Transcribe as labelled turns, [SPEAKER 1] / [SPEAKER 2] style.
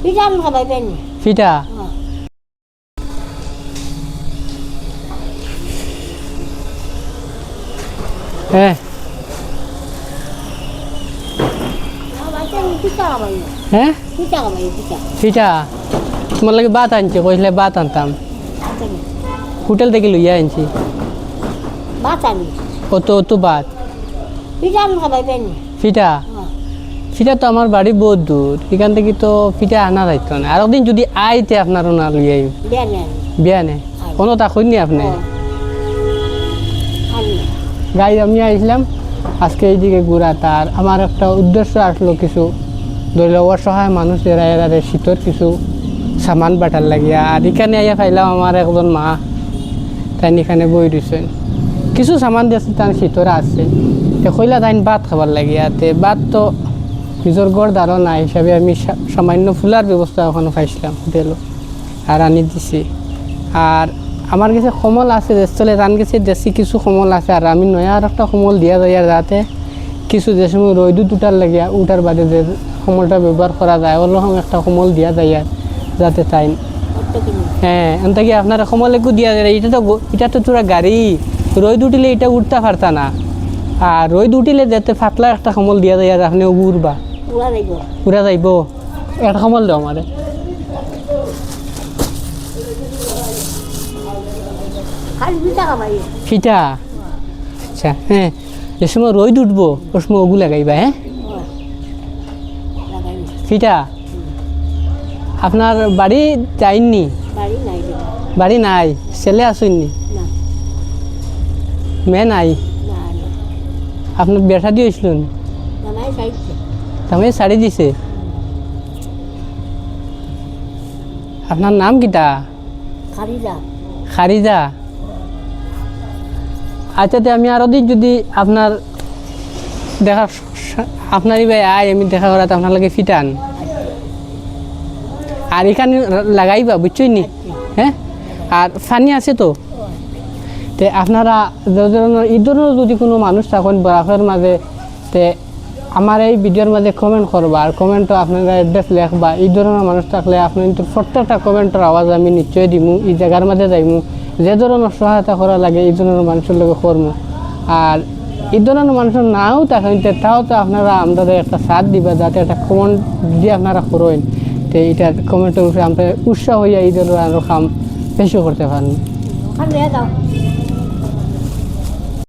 [SPEAKER 1] পিঠা খাবাই পাইনি
[SPEAKER 2] পিঠা হ্যাঁ
[SPEAKER 1] পিঠা খাবাই
[SPEAKER 2] হ্যাঁ
[SPEAKER 1] পিঠা খাবাই পিঠা
[SPEAKER 2] পিঠা তোমার লাগে ভাত আনছে কইলে ভাত আনতাম হোটেল থেকে লইয়া আনছি
[SPEAKER 1] ভাত আনি
[SPEAKER 2] অত অত ভাত
[SPEAKER 1] পিঠা খাবাই পাইনি
[SPEAKER 2] পিঠা পিঠা তো আমার বাড়ি বহুত দূর এখান থেকে তো পিঠা আনা যাইতো না আর একদিন যদি আইতে আপনারও না লইয়া
[SPEAKER 1] দেয়া নেন
[SPEAKER 2] বিয়া নে কোনো তাকুন নি আপনি গাই আমি আইছিলাম আজকে এইদিকে ঘুরা তার আমার একটা উদ্দেশ্য আসলো কিছু ধরল অসহায় মানুষ এরা এরারে শীতর কিছু সামান বাটার লাগিয়া আর এখানে আইয়া পাইলাম আমার একজন মা তাই এখানে বই দিয়েছেন কিছু সামান দিয়েছে তার শীতরা আছে তে কইলা তাই ভাত খাবার লাগিয়া তে ভাত তো নিজের গড় ধারণা হিসাবে আমি সামান্য ফুলার ব্যবস্থা ওখানে পাইছিলাম হোটেলও আর আনি দিছি আর আমার কাছে কমল আছে দেশতলে রান গেছে দেশি কিছু কমল আছে আর আমি নয়া আর একটা কমল দিয়া যায় আর যাতে কিছু যে সময় রোদুত উঠার লাগিয়া উঠার বাদে যে কমলটা ব্যবহার করা যায় ওরকম একটা কমল দিয়া যায় আর যাতে তাই হ্যাঁ এনটা কি আপনার কমল একটু দিয়া যায় এটা তো তোরা গাড়ি রোদ উঠিলে এটা উঠতে পারতা না আর রোদ উঠিলে যাতে ফাটলা একটা কমল দিয়া যায় আর আপনি উড়বা উড়া যাইব একটা কমল দাও আমারে পিঠা আচ্ছা হ্যাঁ যে সময় রোদ উঠবো ওর সময় ওগু লাগাইবা হ্যাঁ পিঠা আপনার বাড়ি যাইননি বাড়ি নাই ছেলে আসেননি মেয়ে নাই আপনার বেটা দিয়েছিলেন তামে শাড়ি দিছে আপনার নাম কিটা খারিজা আচ্ছা তো আমি আরো দিন যদি আপনার দেখা আপনারই ভাই আয় আমি দেখা করাতে আপনার লাগে ফিটান আর এখানে লাগাইবা বুঝছই নি হ্যাঁ আর ফানি আছে তো তে আপনারা এই ধরনের যদি কোনো মানুষ থাকেন বরাকের মাঝে তে আমার এই ভিডিওর মাঝে কমেন্ট করবা আর কমেন্টও আপনারা অ্যাড্রেস লেখবা এই ধরনের মানুষ থাকলে আপনার কিন্তু প্রত্যেকটা কমেন্টের আওয়াজ আমি নিশ্চয়ই দিমু এই জায়গার মাঝে যাইমু যে ধরনের সহায়তা করা লাগে এই ধরনের মানুষের লগে করবো আর এই ধরনের মানুষের নাও থাকেন তাও তো আপনারা আমাদের একটা সাথ দিবা যাতে একটা কমেন্ট যদি আপনারা করেন তো এইটার কমেন্টের উপরে আমরা উৎসাহ হইয়া এই ধরনের আরও কাম বেশি করতে পারেন